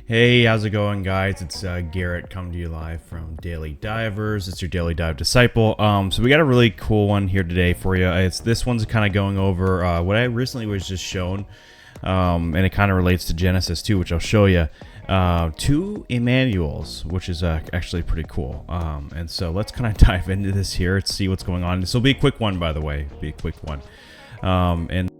Hey, how's it going, guys? It's Garrett coming to you live from Daily Divers. It's your Daily Dive Disciple. So we got a really cool one here today for you. This one's kind of going over what I recently was just shown, and it kind of relates to Genesis too, which I'll show you. Two Immanuels, which is actually pretty cool. And so let's kind of dive into this here and see what's going on. This will be a quick one, by the way. Be a quick one. And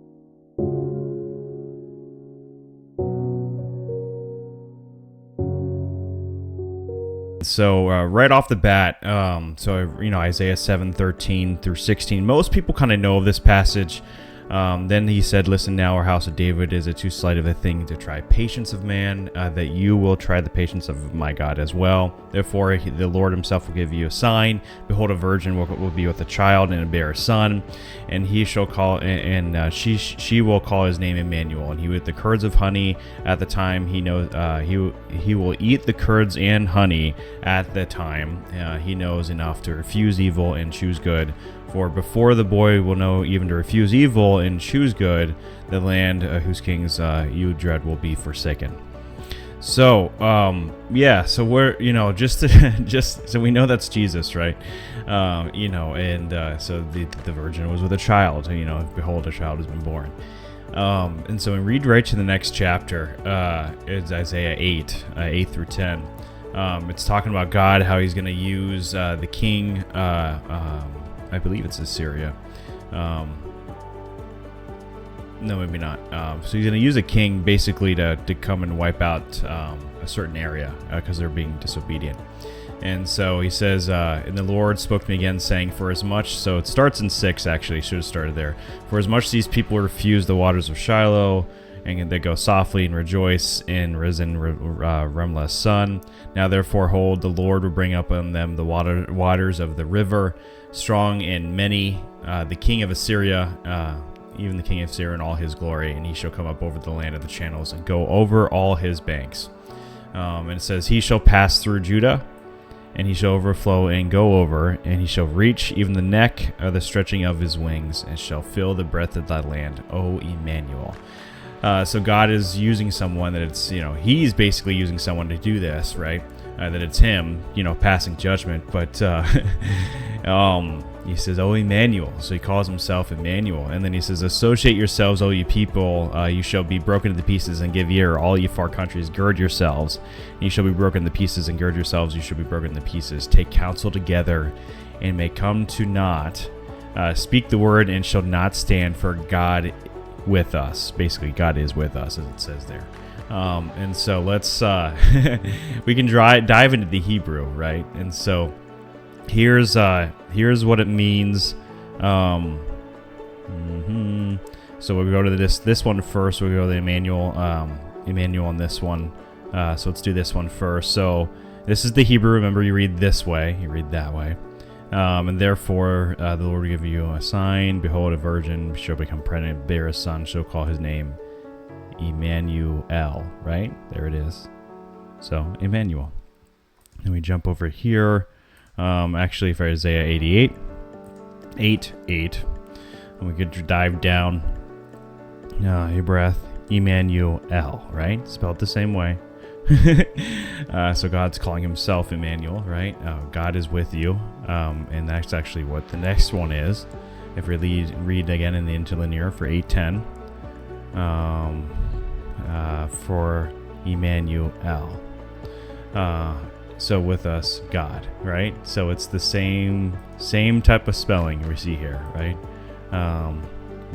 so right off the bat, Isaiah 7:13 through 16. Most people kind of know of this passage. Then he said, "Listen now, our house of David, is it too slight of a thing to try patience of man, that you will try the patience of my God as well? Therefore, the Lord himself will give you a sign. Behold, a virgin will be with a child and bear a son, and he shall call, she will call his name Immanuel. And he with the curds of honey at the time he knows he will eat the curds and honey at the time he knows enough to refuse evil and choose good. For before the boy will know even to refuse evil and choose good, the land whose kings you dread will be forsaken." So, so we're, just so we know that's Jesus, right? So the virgin was with a child, behold, a child has been born. And so we read right to the next chapter, it's Isaiah 8 through 10. It's talking about God, how he's going to use the king, I believe it's Assyria. No, maybe not. So he's going to use a king basically to come and wipe out a certain area because they're being disobedient. And so he says, "And the Lord spoke to me again, saying, for as much," so it starts in 6 actually, should have started there. "For as much these people refuse the waters of Shiloh, and they go softly and rejoice in risen Remlah's son. Now therefore, hold, the Lord will bring up on them the waters of the river, strong and many, the king of Assyria, even the king of Assyria in all his glory, and he shall come up over the land of the channels and go over all his banks." And it says, "He shall pass through Judah, and he shall overflow and go over, and he shall reach even the neck of the stretching of his wings, and shall fill the breadth of thy land, O Immanuel." So God is using someone that it's, he's basically using someone to do this, right? That it's him, passing judgment. But he says, "O Immanuel." So he calls himself Immanuel. And then he says, "Associate yourselves, O ye people. You shall be broken into pieces and give ear, all ye far countries. Gird yourselves. And ye shall be broken into pieces and gird yourselves. You shall be broken into pieces. Take counsel together and may come to naught. Speak the word and shall not stand, for God with us." Basically, God is with us, as it says there. And so let's we can dive into the Hebrew, right? And so here's what it means. So we'll go to this one first. We'll go to the Immanuel on this one. So let's do this one first. So this is the Hebrew. Remember, you read this way, you read that way. And therefore, the Lord will give you a sign. Behold, a virgin shall become pregnant, bear a son, shall call his name Immanuel, right? There it is. So, Immanuel. And we jump over here, actually for Isaiah 8, and we could dive down, your breath, Immanuel, right? Spelled the same way. So God's calling himself Immanuel, right? God is with you, and that's actually what the next one is. If we read again in the interlinear for 8:10, for Immanuel, so with us, God, right? So it's the same type of spelling we see here, right?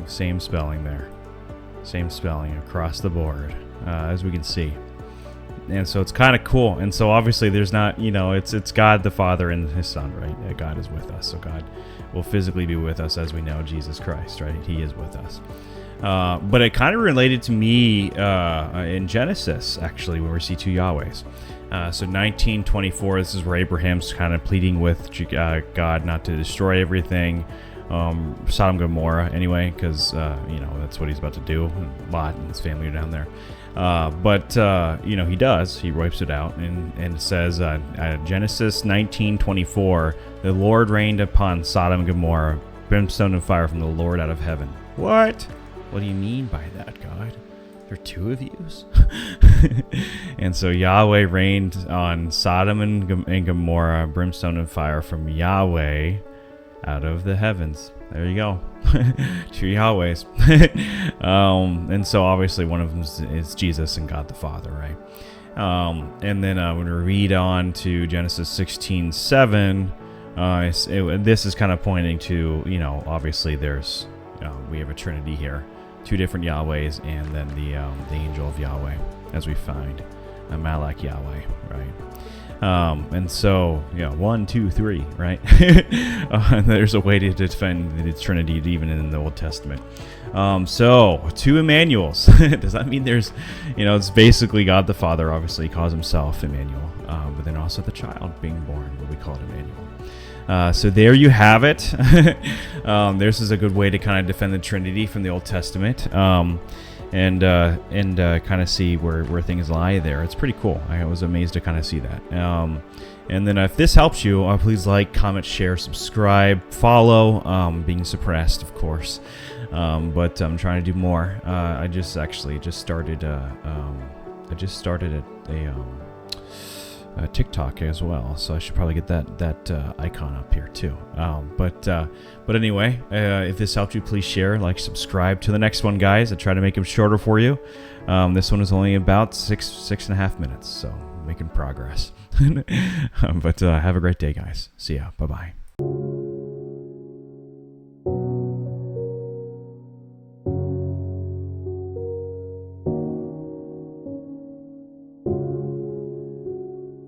Same spelling there, same spelling across the board, as we can see. And so it's kind of cool. And so obviously there's not, it's God the Father and his Son, right? God is with us. So God will physically be with us, as we know, Jesus Christ, right? He is with us. But it kind of related to me in Genesis, actually, when we see two Yahwehs. So 19:24, this is where Abraham's kind of pleading with God not to destroy everything. Sodom and Gomorrah, anyway, because, that's what he's about to do. Lot and his family are down there. But he does. He wipes it out, and it says, Genesis 19:24, "The Lord rained upon Sodom and Gomorrah brimstone and fire from the Lord out of heaven." What? What do you mean by that, God? There are two of yous? And so Yahweh rained on Sodom and Gomorrah brimstone and fire from Yahweh out of the heavens. There you go. Two Yahwehs. And so obviously one of them is Jesus and God the Father, right? And then when we read on to Genesis 16:7, this is kind of pointing to, obviously there's, we have a Trinity here, two different Yahwehs, and then the angel of Yahweh, as we find, Malach Yahweh, right? And so, 1, 2, 3, right? There's a way to defend the Trinity even in the Old Testament. So, two Immanuels. Does that mean there's, it's basically God the Father, obviously, he calls himself Immanuel, but then also the child being born, what we call it Immanuel. So there you have it. This is a good way to kind of defend the Trinity from the Old Testament, and kind of see where things lie there. It's pretty cool. I was amazed to kind of see that. And then if this helps you, please like, comment, share, subscribe, follow. Being suppressed, of course, but I'm trying to do more. I just started a TikTok as well, so I should probably get that icon up here too. But anyway, if this helped you, please share, like, subscribe to the next one, guys. I try to make them shorter for you. This one is only about six and a half minutes, so making progress. But have a great day, guys. See ya. Bye-bye.